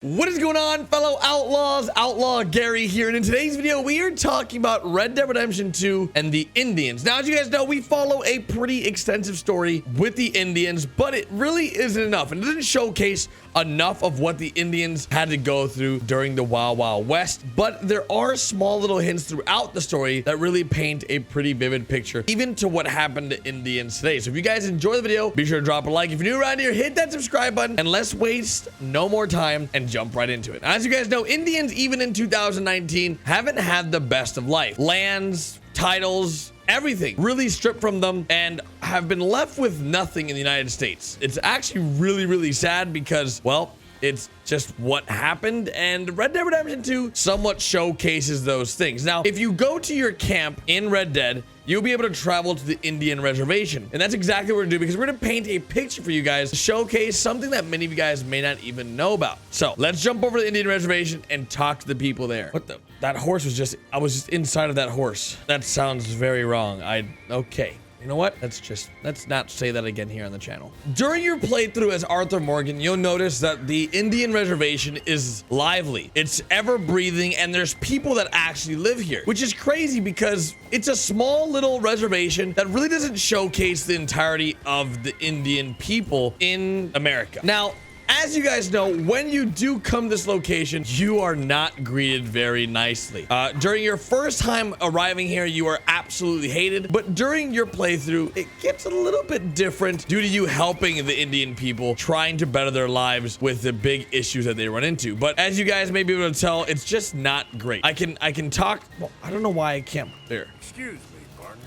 What is going on, fellow outlaws? Outlaw Gary here, and in today's video we are talking about Red Dead Redemption 2 and the Indians. Now, as you guys know, we follow a pretty extensive story with the Indians, but it really isn't enough, and it doesn't showcase enough of what the Indians had to go through during the Wild Wild West. But there are small little hints throughout the story that really paint a pretty vivid picture, even to what happened to Indians today. So if you guys enjoy the video, be sure to drop a like. If you're new around here, hit that subscribe button, and let's waste no more time and jump right into it. As you guys know, Indians, even in 2019, haven't had the best of life. Lands, titles, everything really stripped from them and have been left with nothing in the United States. It's actually really sad because, well, it's just what happened, and Red Dead Redemption 2 somewhat showcases those things. Now, if you go to your camp in Red Dead, you'll be able to travel to the Indian reservation. And that's exactly what we're gonna do, because we're gonna paint a picture for you guys to showcase something that many of you guys may not even know about. So let's jump over to the Indian reservation and talk to the people there. What the? That horse was just, I was just inside of that horse. That sounds very wrong. Okay. You know what? Let's not say that again here on the channel. During your playthrough as Arthur Morgan, you'll notice that the Indian reservation is lively. It's ever breathing, and there's people that actually live here, which is crazy because it's a small little reservation that really doesn't showcase the entirety of the Indian people in America. Now, as you guys know, when you do come to this location, you are not greeted very nicely. During your first time arriving here, you are absolutely hated. But during your playthrough, it gets a little bit different due to you helping the Indian people, trying to better their lives with the big issues that they run into. But as you guys may be able to tell, it's just not great. I can talk. Well, I don't know why I can't. There. Excuse me, partner.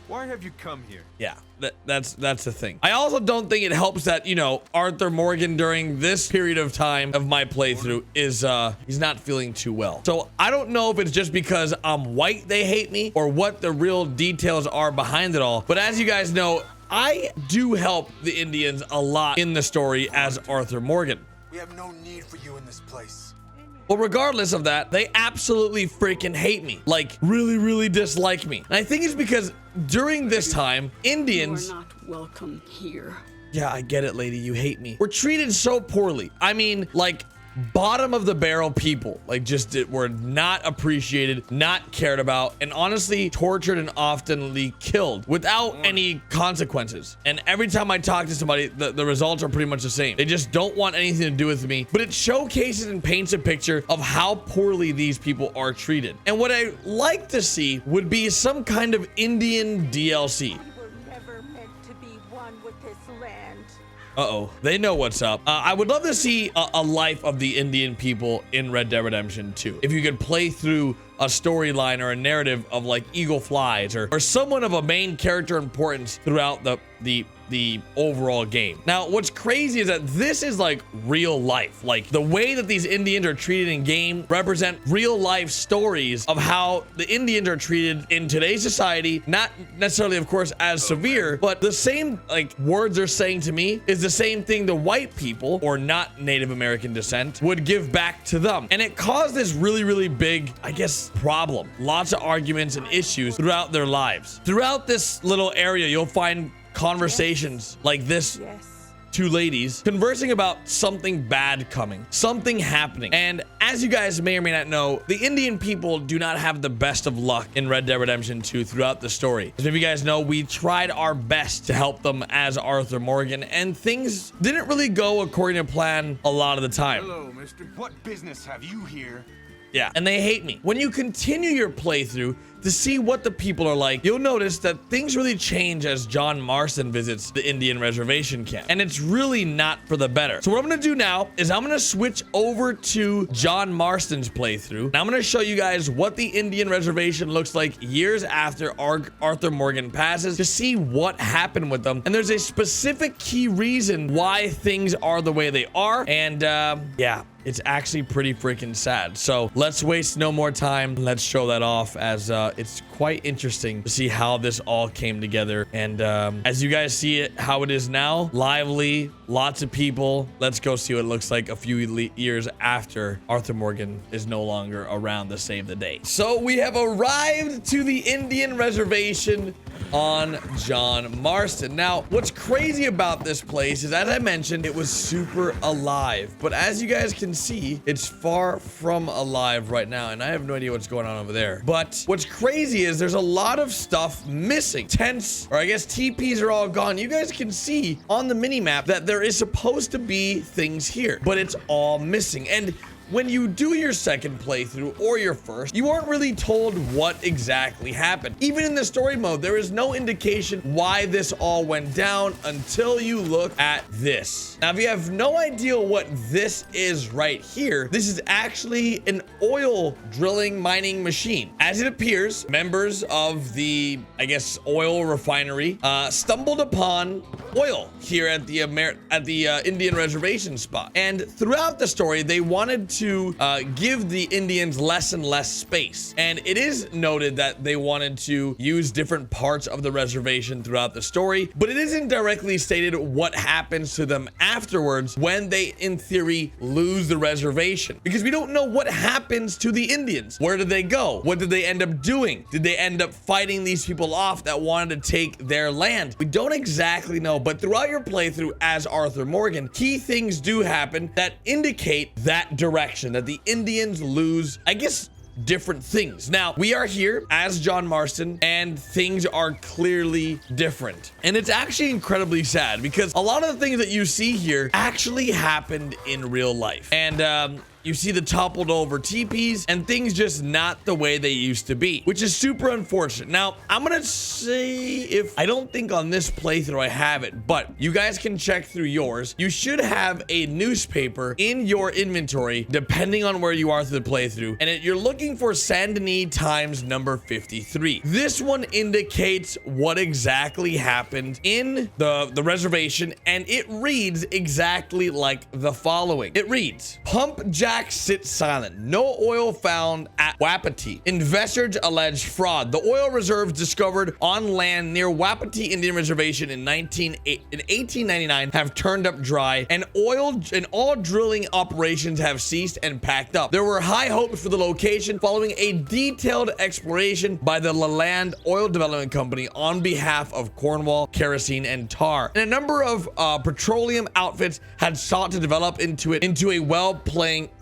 Why have you come here? Yeah, that's the thing. I also don't think it helps that, you know, Arthur Morgan during this period of time of my playthrough is he's not feeling too well. So I don't know if it's just because I'm white they hate me or what the real details are behind it all. But as you guys know, I do help the Indians a lot in the story as Arthur Morgan. We have no need for you in this place. Well, regardless of that, they absolutely freaking hate me. Like, really dislike me. And I think it's because during this time, Indians... You are not welcome here. Yeah, I get it, lady. You hate me. We're treated so poorly. I mean, like, bottom of the barrel people. Like, were not appreciated, not cared about, and honestly tortured and oftenly killed without any consequences. And every time I talk to somebody, the results are pretty much the same. They just don't want anything to do with me. But it showcases and paints a picture of how poorly these people are treated. And what I like to see would be some kind of Indian DLC. We were never meant to be one with this land. Uh-oh, they know what's up. I would love to see a life of the Indian people in Red Dead Redemption 2. If you could play through a storyline or a narrative of like Eagle Flies or someone of a main character importance throughout the overall game. Now, what's crazy is that this is like real life. Like the way that these Indians are treated in game represent real life stories of how the Indians are treated in today's society. Not necessarily, of course, as severe, but the same like words they're saying to me is the same thing the white people or not Native American descent would give back to them. And it caused this really big, I guess, problem. Lots of arguments and issues throughout their lives. Throughout this little area, you'll find conversations like this. Yes. Two ladies conversing about something bad coming, something happening. And as you guys may or may not know, the Indian people do not have the best of luck in Red Dead Redemption 2 throughout the story. As maybe you guys know, we tried our best to help them as Arthur Morgan, and things didn't really go according to plan a lot of the time. Hello, mister. What business have you here? Yeah, and they hate me. When you continue your playthrough to see what the people are like, you'll notice that things really change as John Marston visits the Indian reservation camp. And it's really not for the better. So what I'm gonna do now is I'm gonna switch over to John Marston's playthrough. And I'm gonna show you guys what the Indian reservation looks like years after Arthur Morgan passes to see what happened with them. And there's a specific key reason why things are the way they are. And yeah, it's actually pretty freaking sad. So let's waste no more time. Let's show that off, as it's quite interesting to see how this all came together. And as you guys see it, how it is now, lively, lots of people. Let's go see what it looks like a few years after Arthur Morgan is no longer around to save the day. So we have arrived to the Indian reservation. on John Marston. Now, what's crazy about this place is, as I mentioned, it was super alive. But as you guys can see, it's far from alive right now. And I have no idea what's going on over there. But what's crazy is there's a lot of stuff missing. Tents, or I guess TPs, are all gone. You guys can see on the mini map that there is supposed to be things here, but it's all missing. And when you do your second playthrough or your first, you aren't really told what exactly happened. Even in the story mode, there is no indication why this all went down until you look at this. Now, if you have no idea what this is right here, this is actually an oil drilling mining machine. As it appears, members of the, I guess, oil refinery stumbled upon oil here at the Indian reservation spot. And throughout the story, they wanted to give the Indians less and less space. And it is noted that they wanted to use different parts of the reservation throughout the story, but it isn't directly stated what happens to them afterwards when they, in theory, lose the reservation. Because we don't know what happens to the Indians. Where did they go? What did they end up doing? Did they end up fighting these people off that wanted to take their land? We don't exactly know, but throughout your playthrough as Arthur Morgan, key things do happen that indicate that direction, that the Indians lose, I guess, different things. Now, we are here as John Marston, and things are clearly different. And it's actually incredibly sad because a lot of the things that you see here actually happened in real life. And you see the toppled over teepees and things just not the way they used to be, which is super unfortunate. Now, I'm gonna say, if I don't think on this playthrough I have it, but you guys can check through yours. You should have a newspaper in your inventory, depending on where you are through the playthrough. And you're looking for Saint Denis Times number 53. This one indicates what exactly happened in the reservation, and it reads exactly like the following. It reads, Pump Jack sits silent. No oil found at Wapiti. Investors allege fraud. The oil reserves discovered on land near Wapiti Indian Reservation in 1899 have turned up dry, and all drilling operations have ceased and packed up. There were high hopes for the location following a detailed exploration by the Leland Oil Development Company on behalf of Cornwall, Kerosene, and Tar. And a number of petroleum outfits had sought to develop into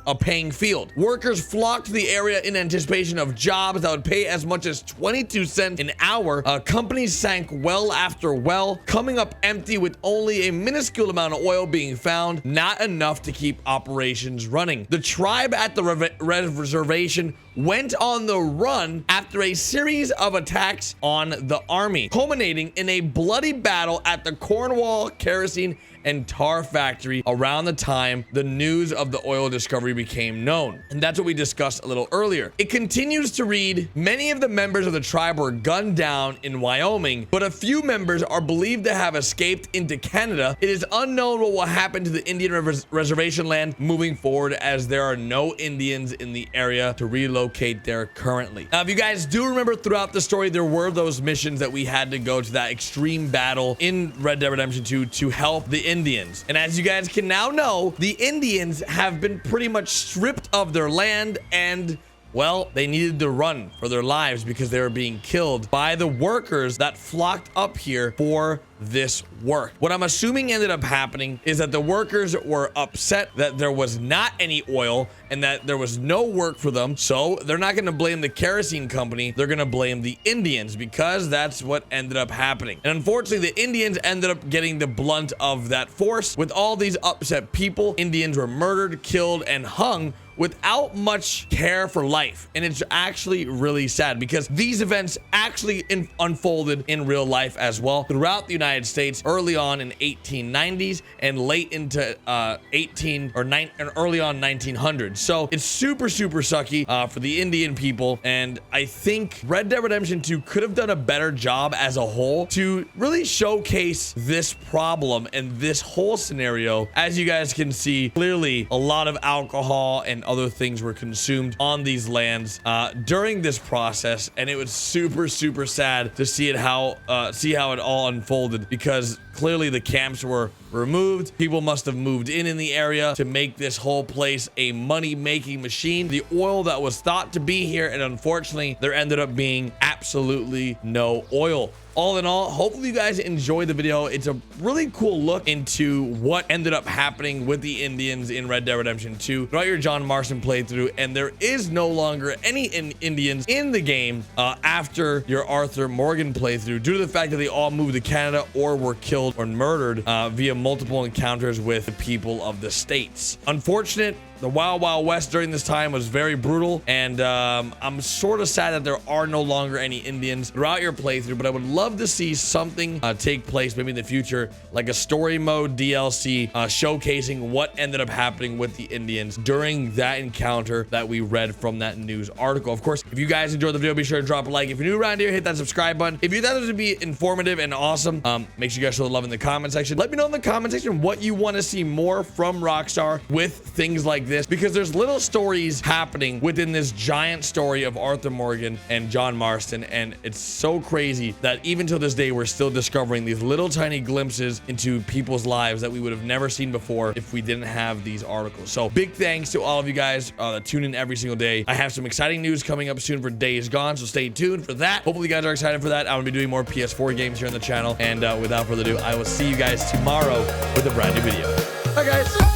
a paying field. Workers flocked to the area in anticipation of jobs that would pay as much as 22 cents an hour. Companies sank well after well, coming up empty with only a minuscule amount of oil being found, not enough to keep operations running. The tribe at the reservation went on the run after a series of attacks on the army, culminating in a bloody battle at the Cornwall Kerosene and Tar factory around the time the news of the oil discovery became known. And that's what we discussed a little earlier. It continues to read, many of the members of the tribe were gunned down in Wyoming, but a few members are believed to have escaped into Canada. It is unknown what will happen to the Indian reservation land moving forward, as there are no Indians in the area to relocate there currently. Now, if you guys do remember throughout the story, there were those missions that we had to go to that extreme battle in Red Dead Redemption 2 to help the Indians. And as you guys can now know, the Indians have been pretty much stripped of their land, and well, they needed to run for their lives because they were being killed by the workers that flocked up here for this work. What I'm assuming ended up happening is that the workers were upset that there was not any oil and that there was no work for them. So they're not going to blame the kerosene company. They're going to blame the Indians, because that's what ended up happening. And unfortunately, the Indians ended up getting the blunt of that force. With all these upset people, Indians were murdered, killed, and hung without much care for life. And it's actually really sad because these events actually unfolded in real life as well throughout the United States early on in 1890s and late into early on 1900s. So it's super sucky for the Indian people, and I think Red Dead Redemption 2 could have done a better job as a whole to really showcase this problem and this whole scenario. As you guys can see, clearly a lot of alcohol and other things were consumed on these lands during this process, and it was super sad to see how it all unfolded, because clearly the camps were removed. People must have moved in the area to make this whole place a money-making machine. The oil that was thought to be here, and unfortunately there ended up being absolutely no oil all in all, hopefully you guys enjoyed the video. It's a really cool look into what ended up happening with the Indians in Red Dead Redemption 2 throughout your John Marston playthrough, and there is no longer any Indians in the game after your Arthur Morgan playthrough due to the fact that they all moved to Canada or were killed or murdered via multiple encounters with the people of the States. Unfortunate. The Wild Wild West during this time was very brutal, and I'm sort of sad that there are no longer any Indians throughout your playthrough, but I would love to see something take place maybe in the future, like a story mode DLC showcasing what ended up happening with the Indians during that encounter that we read from that news article. Of course, if you guys enjoyed the video, be sure to drop a like. If you're new around here, hit that subscribe button. If you thought this would be informative and awesome, make sure you guys show the love in the comment section. Let me know in the comment section what you want to see more from Rockstar with things like this, because there's little stories happening within this giant story of Arthur Morgan and John Marston, and it's so crazy that even till this day we're still discovering these little tiny glimpses into people's lives that we would have never seen before if we didn't have these articles. So big thanks to all of you guys that tune in every single day. I have some exciting news coming up soon for Days Gone, so stay tuned for that. Hopefully you guys are excited for that. I'm gonna be doing more PS4 games here on the channel, and without further ado, I will see you guys tomorrow with a brand new video. Bye guys.